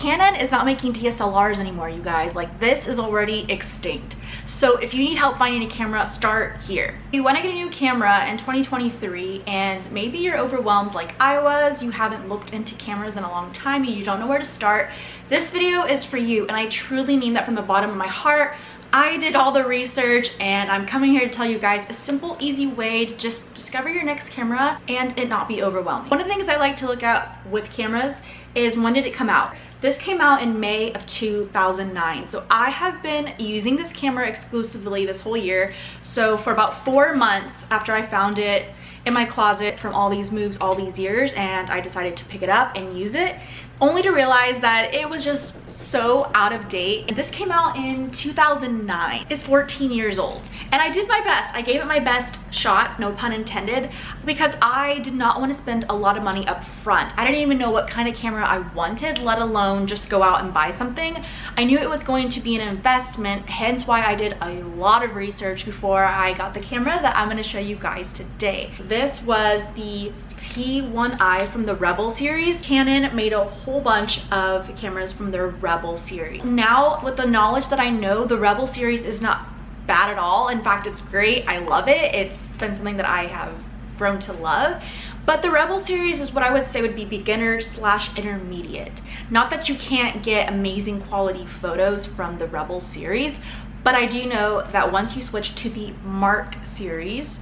Canon is not making DSLRs anymore, you guys. Like, this is already extinct. So if you need help finding a camera, start here. If you want to get a new camera in 2023 and maybe you're overwhelmed like I was, you haven't looked into cameras in a long time and you don't know where to start, this video is for you, and I truly mean that from the bottom of my heart. I did all the research and I'm coming here to tell you guys a simple, easy way to just discover your next camera and it not be overwhelming. One of the things I like to look at with cameras is when did it come out? This came out in May of 2009. So I have been using this camera exclusively this whole year. So for about 4 months after I found it in my closet from all these moves all these years, and I decided to pick it up and use it, only to realize that it was just so out of date. This came out in 2009. It's 14 years old. And I did my best. I gave it my best shot, no pun intended, because I did not want to spend a lot of money up front. I didn't even know what kind of camera I wanted, let alone just go out and buy something. I knew it was going to be an investment, hence why I did a lot of research before I got the camera that I'm going to show you guys today. This was the T1i from the Rebel series. Canon made a whole bunch of cameras from their Rebel series. Now, with the knowledge that I know, the Rebel series is not bad at all. In fact, it's great. I love it. It's been something that I have grown to love. But the Rebel series is what I would say would be beginner / intermediate. Not that you can't get amazing quality photos from the Rebel series, but I do know that once you switch to the Mark series,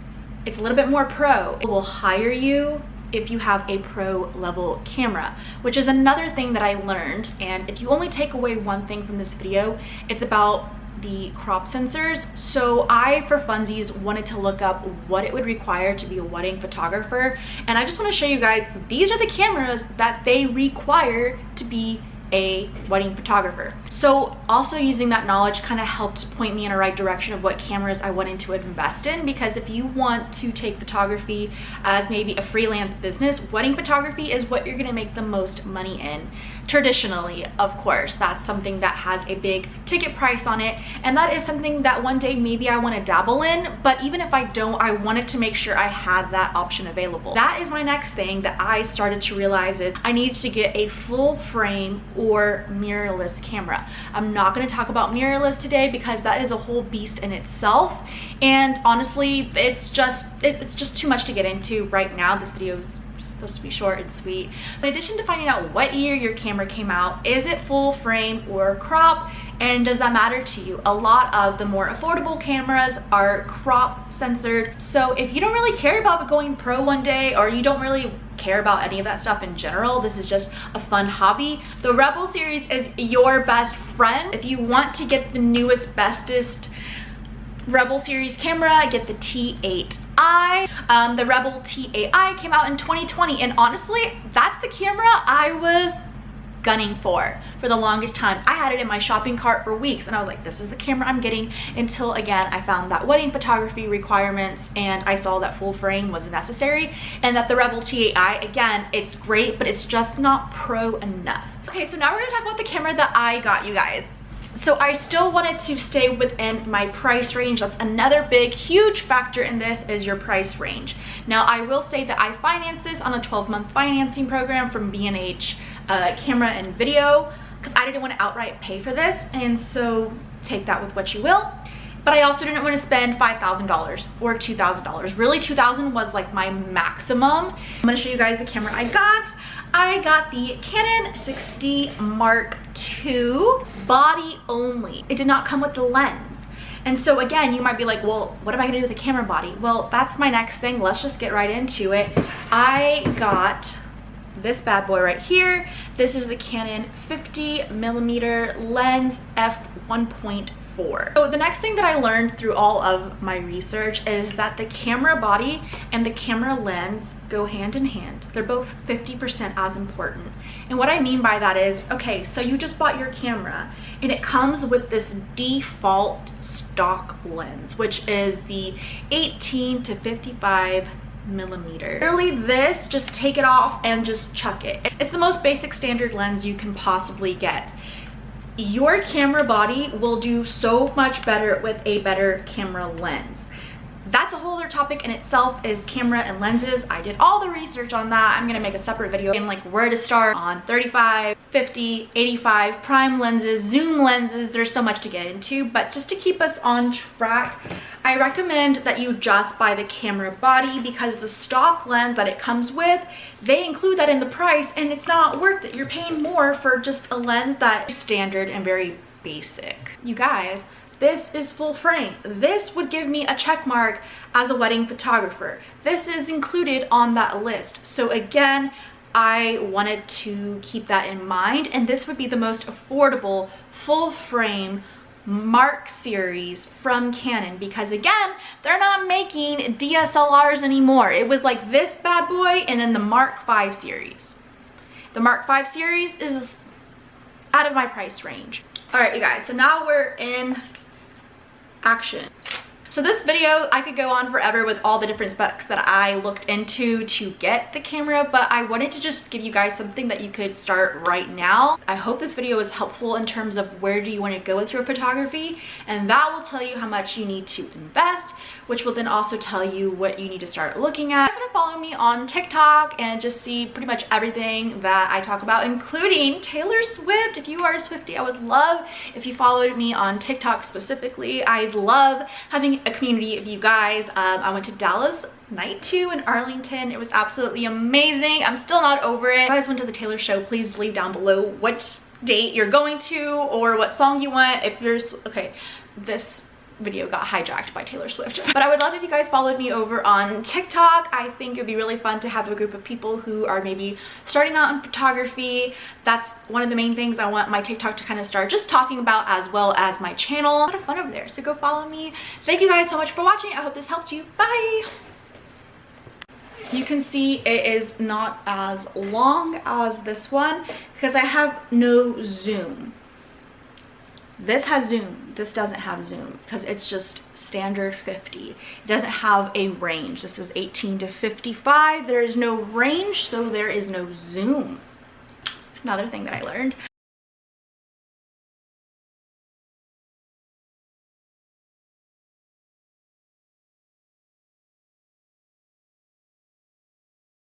it's a little bit more pro. It will hire you if you have a pro level camera, which is another thing that I learned. And if you only take away one thing from this video, it's about the crop sensors. So I, for funsies, wanted to look up what it would require to be a wedding photographer. And I just want to show you guys, these are the cameras that they require to be a wedding photographer. So also using that knowledge kind of helped point me in a right direction of what cameras I wanted to invest in, because if you want to take photography as maybe a freelance business, wedding photography is what you're going to make the most money in. Traditionally, of course, that's something that has a big ticket price on it, and that is something that one day maybe I want to dabble in, but even if I don't, I wanted to make sure I had that option available. That is my next thing that I started to realize is I needed to get a full frame or mirrorless camera. I'm not going to talk about mirrorless today because that is a whole beast in itself, and honestly it's just too much to get into right now. This video is supposed to be short and sweet. So in addition to finding out what year your camera came out, is it full frame or crop, and does that matter to you? A lot of the more affordable cameras are crop censored. So if you don't really care about going pro one day, or you don't really care about any of that stuff in general, this is just a fun hobby, the Rebel series is your best friend. If you want to get the newest, bestest Rebel series camera, get the T8i. The Rebel T8i came out in 2020, and honestly, that's the camera I was gunning for the longest time. I had it in my shopping cart for weeks, and I was like, this is the camera I'm getting, until again I found that wedding photography requirements and I saw that full frame was necessary, and that the Rebel T8i, again, it's great, but it's just not pro enough. Okay, so now we're gonna talk about the camera that I got, you guys. So I still wanted to stay within my price range. That's another big, huge factor in this, is your price range. Now, I will say that I financed this on a 12-month financing program from B&H Camera and Video, because I didn't want to outright pay for this, and so take that with what you will. But I also didn't want to spend $5,000 or $2,000. Really, $2,000 was like my maximum. I'm going to show you guys the camera I got. I got the Canon 6D Mark II body only. It did not come with the lens. And so again, you might be like, well, what am I gonna do with the camera body? Well, that's my next thing. Let's just get right into it. I got this bad boy right here. This is the Canon 50mm lens f1.4. So the next thing that I learned through all of my research is that the camera body and the camera lens go hand in hand. They're both 50% as important. And what I mean by that is, okay, so you just bought your camera and it comes with this default stock lens, which is the 18 to 55 millimeter. Literally this, just take it off and just chuck it. It's the most basic standard lens you can possibly get. Your camera body will do so much better with a better camera lens. that's a whole other topic in itself, is camera and lenses. I did all the research on that. I'm gonna make a separate video in like where to start on 35, 50, 85, prime lenses, zoom lenses. There's so much to get into, but just to keep us on track, I recommend that you just buy the camera body, because the stock lens that it comes with, they include that in the price, and it's not worth it. You're paying more for just a lens that is standard and very basic. You guys, this is full frame. This would give me a check mark as a wedding photographer. This is included on that list. So again, I wanted to keep that in mind, and this would be the most affordable full frame Mark series from Canon, because again, they're not making DSLRs anymore. It was like this bad boy and then the Mark 5 series. The Mark 5 series is out of my price range. All right, you guys, so now we're in action. So this video, I could go on forever with all the different specs that I looked into to get the camera, but I wanted to just give you guys something that you could start right now. I hope this video is helpful in terms of where do you want to go with your photography, and that will tell you how much you need to invest, which will then also tell you what you need to start looking at. You guys want to follow me on TikTok and just see pretty much everything that I talk about, including Taylor Swift. If you are a Swiftie, I would love if you followed me on TikTok specifically. I'd love having a community of you guys. I went to Dallas night 2 in Arlington. It was absolutely amazing. I'm still not over it. If you guys went to the Taylor show, please leave down below which date you're going to or what song you want. If there's, okay, this video got hijacked by Taylor Swift. But I would love if you guys followed me over on TikTok. I think it'd be really fun to have a group of people who are maybe starting out in photography. That's one of the main things I want my TikTok to kind of start just talking about, as well as my channel. A lot of fun over there, so go follow me. Thank you guys so much for watching. I hope this helped you. Bye! You can see it is not as long as this one because I have no zoom. This has zoom, this doesn't have zoom because it's just standard 50. It doesn't have a range. This is 18 to 55. There is no range, so there is no zoom. Another thing that I learned.